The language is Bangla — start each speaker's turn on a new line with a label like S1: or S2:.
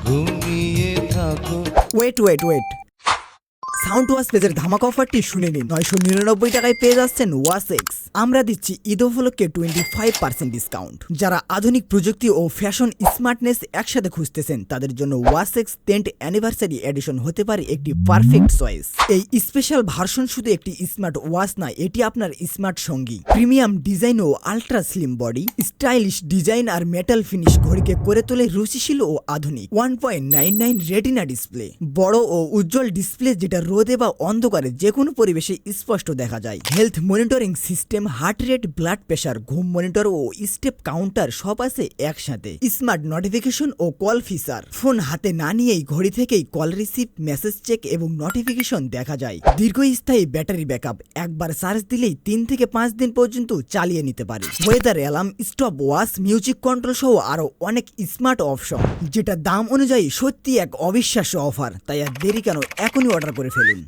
S1: ঘুমিয়ে থাকো।
S2: ওয়েট, সাউন্ড ওয়াশ পেজের ধামাকা অফারটি শুনে নিন। 999 টাকায় পেয়ে যাচ্ছেন ওয়াশ এক্স। আমরা দিচ্ছি ঈদ উপলক্ষে 25% ডিসকাউন্ট। যারা আধুনিক প্রযুক্তি ও ফ্যাশন স্মার্টনেস একসাথে খুঁজতেছেন তাদের জন্য wash x 10th anniversary addition হতে পারে একটি পারফেক্ট চয়েস। এই স্পেশাল ভার্সন শুধু একটি স্মার্ট ওয়াচ নয়, এটি আপনার স্মার্ট সঙ্গী। প্রিমিয়াম ডিজাইন ও ultra slim body, stylish design আর মেটাল ফিনিশ ঘড়িকে করে তোলে রুচিশীল ও আধুনিক। 1.99 রেটিনা ডিসপ্লে, বড় ও উজ্জ্বল ডিসপ্লে যেটা রোদে বা অন্ধকারে যে কোনো পরিবেশে স্পষ্ট দেখা যায়। Health monitoring system, heart rate, blood pressure, ঘুম মনিটর ও স্টেপ কাউন্টার সব আছে একসাথে। স্মার্ট নোটিফিকেশন ও কল ফিচার, ফোন হাতে না নিয়েই ঘড়ি থেকেই কল রিসিভ, মেসেজ চেক এবং নোটিফিকেশন দেখা যায়। দীর্ঘস্থায়ী ব্যাটারি ব্যাকআপ, একবার চার্জ দিলেই 3 থেকে 5 দিন পর্যন্ত চালিয়ে নিতে পারে। Weather alarm, stop watch, music control সহ আরো অনেক স্মার্ট অপশন, যেটা দাম অনুযায়ী সত্যি এক অবিশ্বাস্য অফার। তাই আর দেরি কেন, এখনই অর্ডার করে ফেলুন।